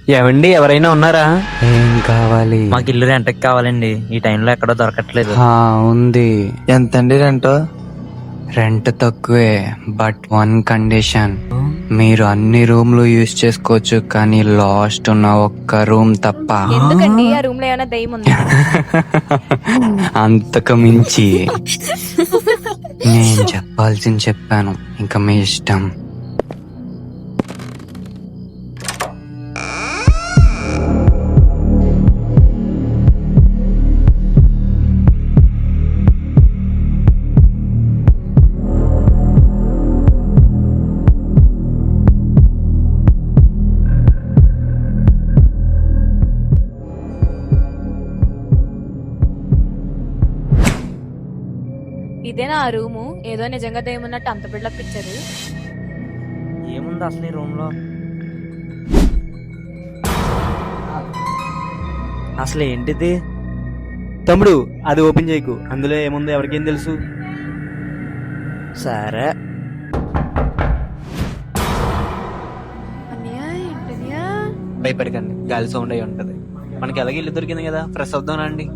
ఏవండి, ఎవరైనా ఉన్నారా? ఏం కావాలి? మాకు ఇల్లు రెంట్కి కావాలండి. ఈ టైంలో ఎక్కడో దొరకట్లేదు. ఉంది. ఎంతండి రెంట్? రెంట్ తక్కువే, బట్ వన్ కండిషన్. మీరు అన్ని రూమ్లు యూజ్ చేసుకోవచ్చు, కానీ లాస్ట్ ఉన్న ఒక్క రూమ్ తప్ప. ఎందుకండి ఆ రూమ్ లో ఏమైనా దయ్యం ఉంది? అంతకు మించి నేను చెప్పాల్సింది చెప్పాను, ఇంకా మీ ఇష్టం. ఇదేనా ఆ రూము? ఏదో నిజంగా దయ్యం ఉన్నట్టు అంత బిల్డప్ ఇచ్చారు. ఏముంది అసలు ఈ రూమ్ లో? అసలు ఏంటిది? తమ్ముడు, అది ఓపెన్ చేయకు. అందులో ఏముందో ఎవరికేం తెలుసు. సరే. భయపడకండి, గాలి సౌండ్ అయి ఉంటది. మనకి ఎలాగ ఇల్లు దొరికింది కదా, ఫ్రెష్ అవుదానండి.